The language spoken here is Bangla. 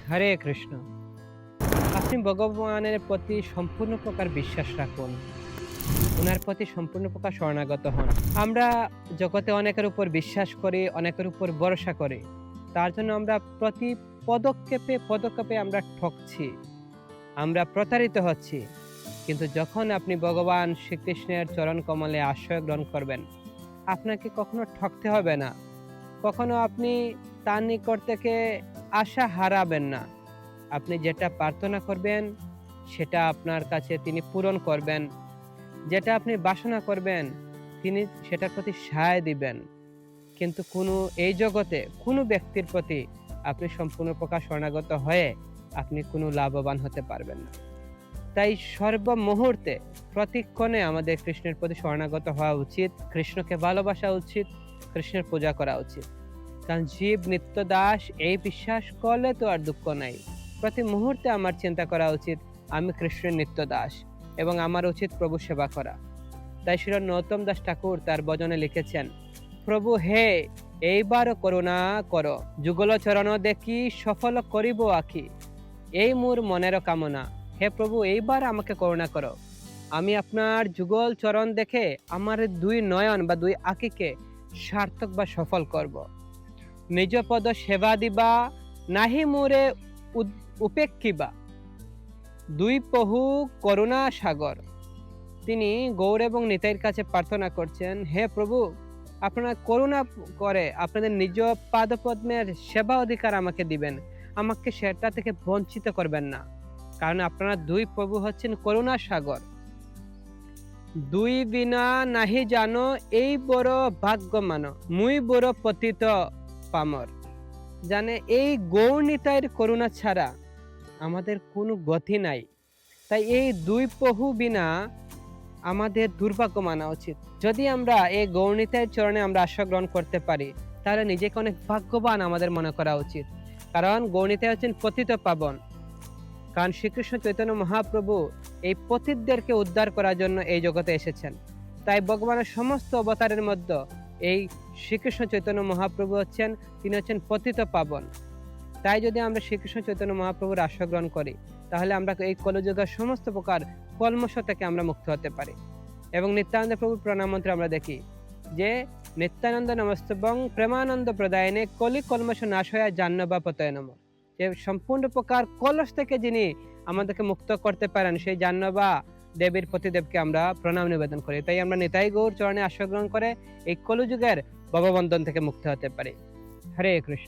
হরে কৃষ্ণ। আপনি ভগবানের প্রতি সম্পূর্ণ প্রকার বিশ্বাস রাখুন। উনার প্রতি সম্পূর্ণ প্রকার শরণাগত হন। আমরা জগতে অনেকের উপর বিশ্বাস করি, অনেকের উপর ভরসা করি। তার জন্য আমরা প্রতি পদক্ষেপে আমরা ঠকছি। আমরা প্রতারিত হচ্ছি। কিন্তু যখন আপনি ভগবান শ্রীকৃষ্ণের চরণ কমলে আশ্রয় গ্রহণ করবেন, আপনাকে কখনো ঠকতে হবে না। কখনো আপনি তার নিকট থেকে আশা হারাবেন না। আপনি যেটা প্রার্থনা করবেন সেটা আপনার কাছে তিনি পূরণ করবেন। যেটা আপনি বাসনা করবেন তিনি সেটার প্রতি সায় দিবেন। কিন্তু এই জগতে কোনো ব্যক্তির প্রতি আপনি সম্পূর্ণ প্রকার শরণাগত হয়ে আপনি কোনো লাভবান হতে পারবেন না। তাই সর্বমুহূর্তে প্রতিক্ষণে আমাদের কৃষ্ণের প্রতি শরণাগত হওয়া উচিত, কৃষ্ণকে ভালোবাসা উচিত, কৃষ্ণের পূজা করা উচিত। কারণ জীব নিত্য দাস, এই বিশ্বাস করলে তো আর দুঃখ নাই। প্রতি মুহূর্তে আমার চিন্তা করা উচিত আমি কৃষ্ণের নিত্য দাস এবং আমার উচিত প্রভু সেবা করা। তাই শ্রী নরোত্তম দাস ঠাকুর তার ভজনে লিখেছেন, প্রভু হে এইবারও করুণা কর, যুগল চরণ দেখি সফল করিব আখি, এই মোর মনের কামনা। হে প্রভু, এইবার আমাকে করুণা করো। আমি আপনার যুগল চরণ দেখে আমার দুই নয়ন বা দুই আখিকে সার্থক বা সফল করব। নিজ পদ সেবা দিবা, নাহি মোরে উপেক্ষিবা, দুই পহু করুণা সাগর। তিনি গৌর এবং নিতাইয়ের কাছে প্রার্থনা করছেন, হে প্রভু, আপনারা করুণা করে আপনাদের নিজ পাদপদ্মের সেবা অধিকার আমাকে দিবেন, আমাকে সেটা থেকে বঞ্চিত করবেন না। কারণ আপনারা দুই প্রভু হচ্ছেন করুণা সাগর। দুই বিনা নাহি জানো, এই বড় ভাগ্য মানো, মুই বড় পতিত পামর। জানে এই গৌর নিতাইয়ের করুণা ছাড়া আমাদের কোনো গতি নাই। তাই এই দুই প্রভু বিনা আমাদের দুর্ভাগ্য মানা উচিত। যদি আমরা এই গৌরনিতাইয়ের চরণে আমরা আশ্রয় গ্রহণ করতে পারি, তাহলে নিজেকে অনেক ভাগ্যবান আমাদের মনে করা উচিত। কারণ গৌরনিতাই হচ্ছেন পতিত পাবন। কারণ শ্রীকৃষ্ণ চৈতন্য মহাপ্রভু এই পতিতদেরকে উদ্ধার করার জন্য এই জগতে এসেছেন। তাই ভগবানের সমস্ত অবতারের মধ্যে এই শ্রীকৃষ্ণ চৈতন্য মহাপ্রভু তিনি হচ্ছেন পতিত পাবন। তাই যদি আমরা শ্রীকৃষ্ণ চৈতন্য মহাপ্রভুর আশ্রয় গ্রহণ করি, তাহলে আমরা এই কলিযুগের সমস্ত প্রকার কলমশ থেকে আমরা মুক্ত হতে পারি। এবং নিত্যানন্দ প্রভুর প্রণাম মন্ত্রে আমরা দেখি যে নিত্যানন্দ নমস্তবং প্রেমানন্দ প্রদায়নে কলি কলমশ নাশ হয়ে জাহ্নবা পতয়ে নমঃ। যে সম্পূর্ণ প্রকার কলস থেকে যিনি আমাদেরকে মুক্ত করতে পারেন, সেই জাহ্নবা দেবীর পতিদেবকে আমরা প্রণাম নিবেদন করি। তাই আমরা নিতাই গৌর চরণে আশ্রয় গ্রহণ করে এই কলিযুগের ভববন্ধন থেকে মুক্ত হতে পারি। হরে কৃষ্ণ।